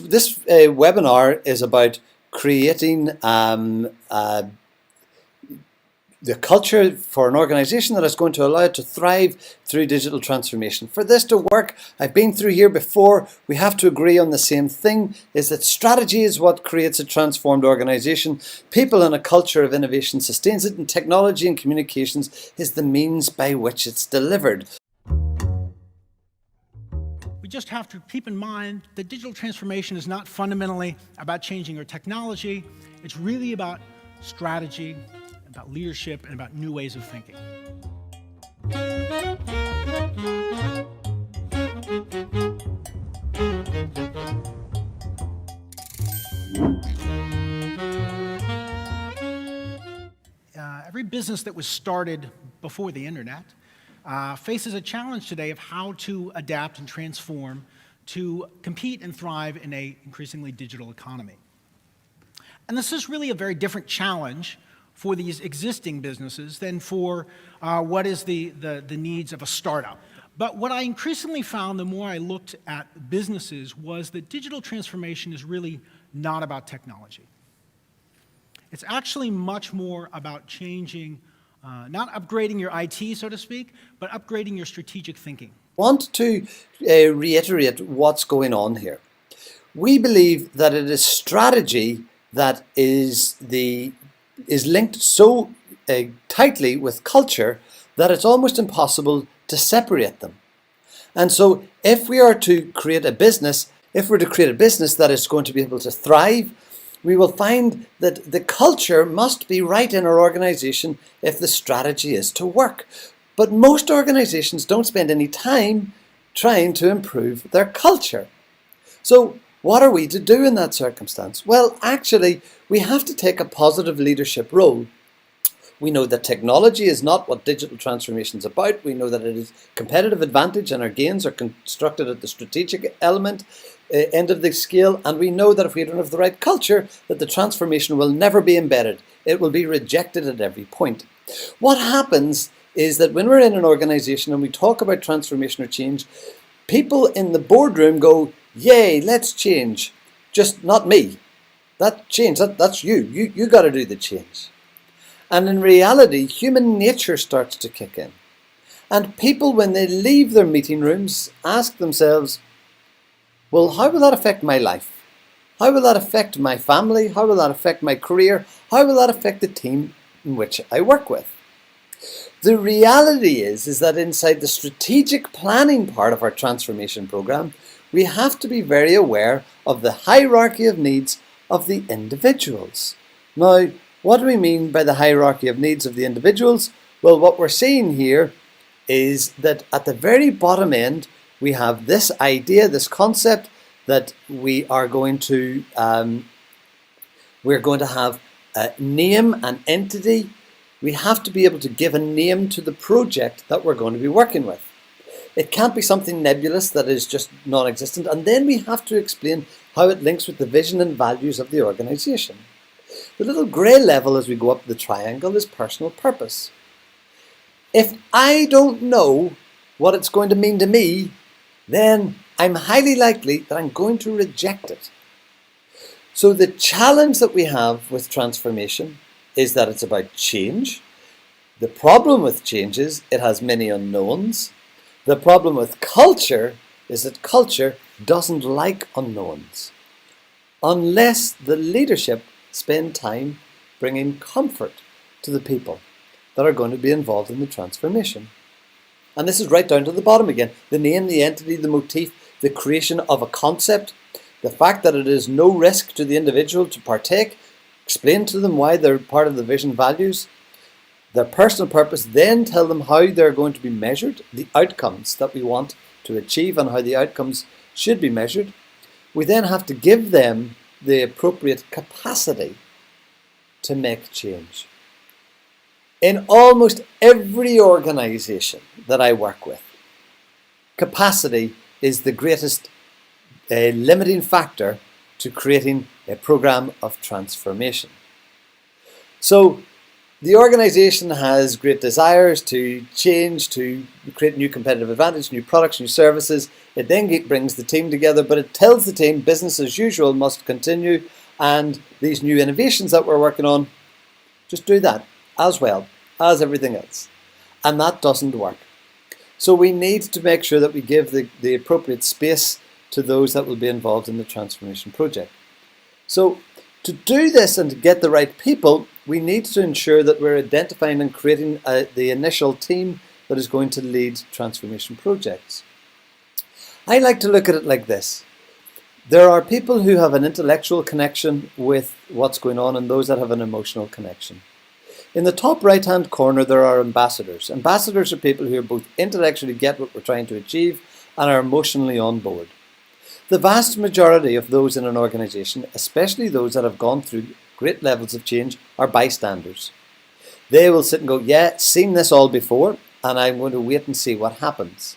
This webinar is about creating the culture for an organization that is going to allow it to thrive through digital transformation. For this to work, I've been through here before, we have to agree on the same thing, is that strategy is what creates a transformed organization. People and a culture of innovation sustains it, and technology and communications is the means by which it's delivered. We just have to keep in mind that digital transformation is not fundamentally about changing our technology. It's really about strategy, about leadership, and about new ways of thinking. Every business that was started before the internet faces a challenge today of how to adapt and transform to compete and thrive in an increasingly digital economy. And this is really a very different challenge for these existing businesses than for what is the needs of a startup. But what I increasingly found the more I looked at businesses was that digital transformation is really not about technology. It's actually much more about changing, not upgrading your IT, so to speak, but upgrading your strategic thinking. I want to reiterate what's going on here. We believe that it is strategy that is linked so tightly with culture that it's almost impossible to separate them. And so if we are to create a business, that is going to be able to thrive, we will find that the culture must be right in our organization if the strategy is to work. But most organizations don't spend any time trying to improve their culture. So what are we to do in that circumstance? Well, actually, we have to take a positive leadership role. We know that technology is not what digital transformation is about. We know that it is competitive advantage and our gains are constructed at the strategic element, end of the scale. And we know that if we don't have the right culture, that the transformation will never be embedded. It will be rejected at every point. What happens is that when we're in an organization and we talk about transformation or change, people in the boardroom go, yay, let's change. Just not me. That change, that's you. You got to do the change. And in reality, human nature starts to kick in. And people, when they leave their meeting rooms, ask themselves, well, how will that affect my life? How will that affect my family? How will that affect my career? How will that affect the team in which I work with? The reality is that inside the strategic planning part of our transformation program, we have to be very aware of the hierarchy of needs of the individuals. Now, what do we mean by the hierarchy of needs of the individuals? Well, what we're seeing here is that at the very bottom end, we have this idea, this concept that we are going to have a name, an entity. We have to be able to give a name to the project that we're going to be working with. It can't be something nebulous that is just non-existent. And then we have to explain how it links with the vision and values of the organization. The little grey level as we go up the triangle is personal purpose. If I don't know what it's going to mean to me, then I'm highly likely that I'm going to reject it. So the challenge that we have with transformation is that it's about change. The problem with change is it has many unknowns. The problem with culture is that culture doesn't like unknowns unless the leadership spend time bringing comfort to the people that are going to be involved in the transformation. And this is right down to the bottom again. The name, the entity, the motif, the creation of a concept, the fact that it is no risk to the individual to partake, explain to them why they're part of the vision values, their personal purpose, then tell them how they're going to be measured, the outcomes that we want to achieve and how the outcomes should be measured. We then have to give them the appropriate capacity to make change. In almost every organization that I work with, capacity is the greatest limiting factor to creating a program of transformation. So The organization has great desires to change, to create new competitive advantage, new products, new services. It then brings the team together, but it tells the team business as usual must continue, and these new innovations that we're working on, just do that as well as everything else. And that doesn't work. So we need to make sure that we give the appropriate space to those that will be involved in the transformation project. So to do this and to get the right people, we need to ensure that we're identifying and creating the initial team that is going to lead transformation projects. I like to look at it like this. There are people who have an intellectual connection with what's going on and those that have an emotional connection. In the top right-hand corner, there are ambassadors. Ambassadors are people who both intellectually get what we're trying to achieve and are emotionally on board. The vast majority of those in an organization, especially those that have gone through great levels of change, are bystanders. They will sit and go, yeah, seen this all before, and I'm going to wait and see what happens.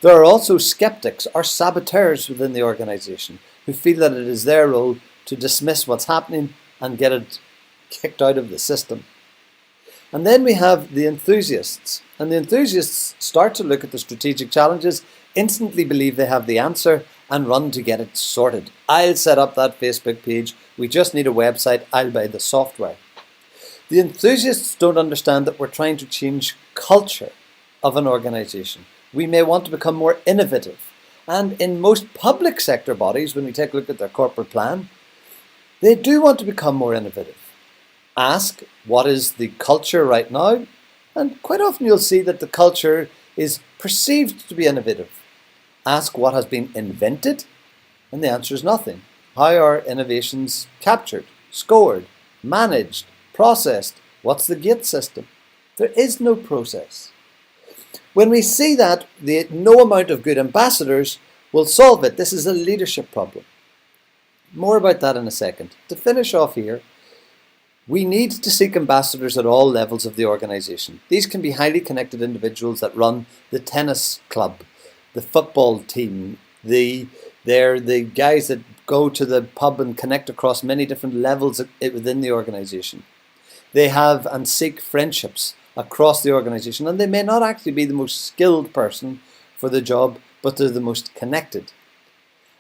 There are also skeptics or saboteurs within the organization who feel that it is their role to dismiss what's happening and get it kicked out of the system. And then we have the enthusiasts. And the enthusiasts start to look at the strategic challenges, instantly believe they have the answer, and run to get it sorted. I'll set up that Facebook page. We just need a website. I'll buy the software. The enthusiasts don't understand that we're trying to change culture of an organization. We may want to become more innovative. And in most public sector bodies, when we take a look at their corporate plan, they do want to become more innovative. Ask, what is the culture right now? And quite often you'll see that the culture is perceived to be innovative. Ask what has been invented, and the answer is nothing. How are innovations captured, scored, managed, processed? What's the gate system? There is no process. When we see that, no amount of good ambassadors will solve it. This is a leadership problem. More about that in a second. To finish off here, we need to seek ambassadors at all levels of the organization. These can be highly connected individuals that run the tennis club, the football team. They're the guys that go to the pub and connect across many different levels within the organization. They have and seek friendships across the organization, and they may not actually be the most skilled person for the job, but they're the most connected.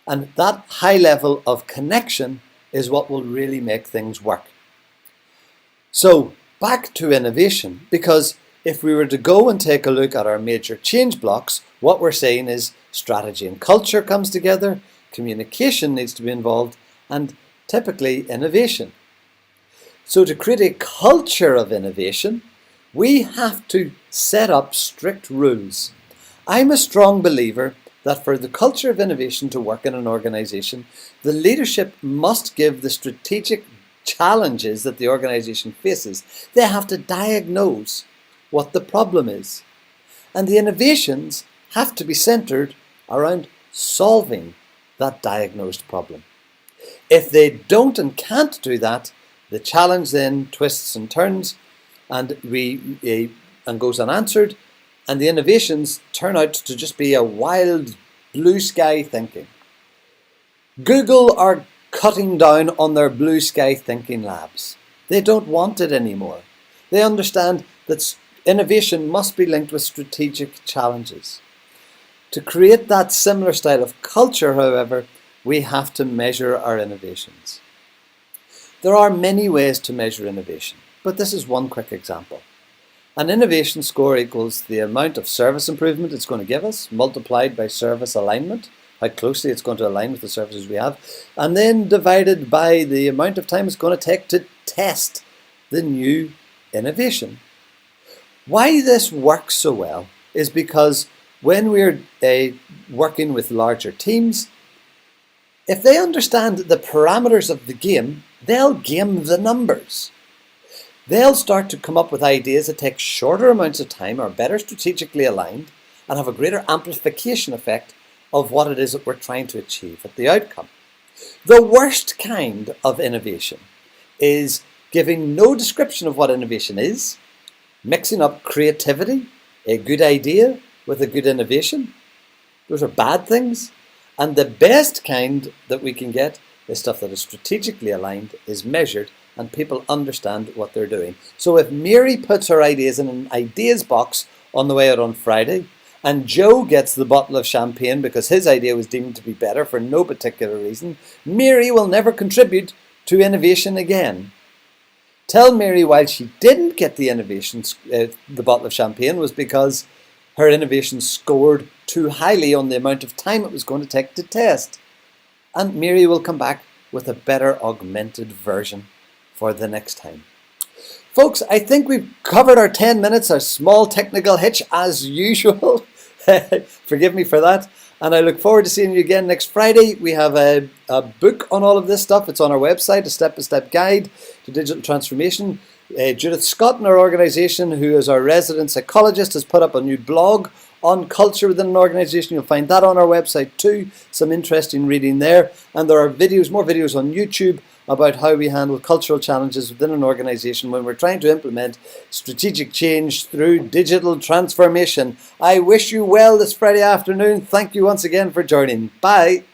And that high level of connection is what will really make things work. So back to innovation, because if we were to go and take a look at our major change blocks, what we're saying is strategy and culture comes together, communication needs to be involved, and typically innovation. So to create a culture of innovation, we have to set up strict rules. I'm a strong believer that for the culture of innovation to work in an organization, the leadership must give the strategic challenges that the organization faces. They have to diagnose what the problem is. And the innovations have to be centered around solving that diagnosed problem. If they don't and can't do that, the challenge then twists and turns and goes unanswered, and the innovations turn out to just be a wild blue sky thinking. Google are cutting down on their blue sky thinking labs. They don't want it anymore. They understand that innovation must be linked with strategic challenges. To create that similar style of culture, however, we have to measure our innovations. There are many ways to measure innovation, but this is one quick example. An innovation score equals the amount of service improvement it's going to give us, multiplied by service alignment, how closely it's going to align with the services we have, and then divided by the amount of time it's going to take to test the new innovation. Why this works so well is because when we're working with larger teams, if they understand the parameters of the game, they'll game the numbers. They'll start to come up with ideas that take shorter amounts of time, are better strategically aligned, and have a greater amplification effect of what it is that we're trying to achieve at the outcome. The worst kind of innovation is giving no description of what innovation is, mixing up creativity, a good idea, with a good innovation. Those are bad things. And the best kind that we can get is stuff that is strategically aligned, is measured, and people understand what they're doing. So if Mary puts her ideas in an ideas box on the way out on Friday, and Joe gets the bottle of champagne because his idea was deemed to be better for no particular reason, Mary will never contribute to innovation again. Tell Mary why she didn't get the the bottle of champagne was because her innovation scored too highly on the amount of time it was going to take to test. And Mary will come back with a better augmented version for the next time. Folks, I think we've covered our 10 minutes, our small technical hitch as usual. Forgive me for that. And I look forward to seeing you again next Friday. We have a book on all of this stuff. It's on our website, a step-by-step guide to digital transformation. Judith Scott in our organisation, who is our resident psychologist, has put up a new blog on culture within an organisation. You'll find that on our website too. Some interesting reading there. And there are videos, more videos on YouTube about how we handle cultural challenges within an organisation when we're trying to implement strategic change through digital transformation. I wish you well this Friday afternoon. Thank you once again for joining. Bye.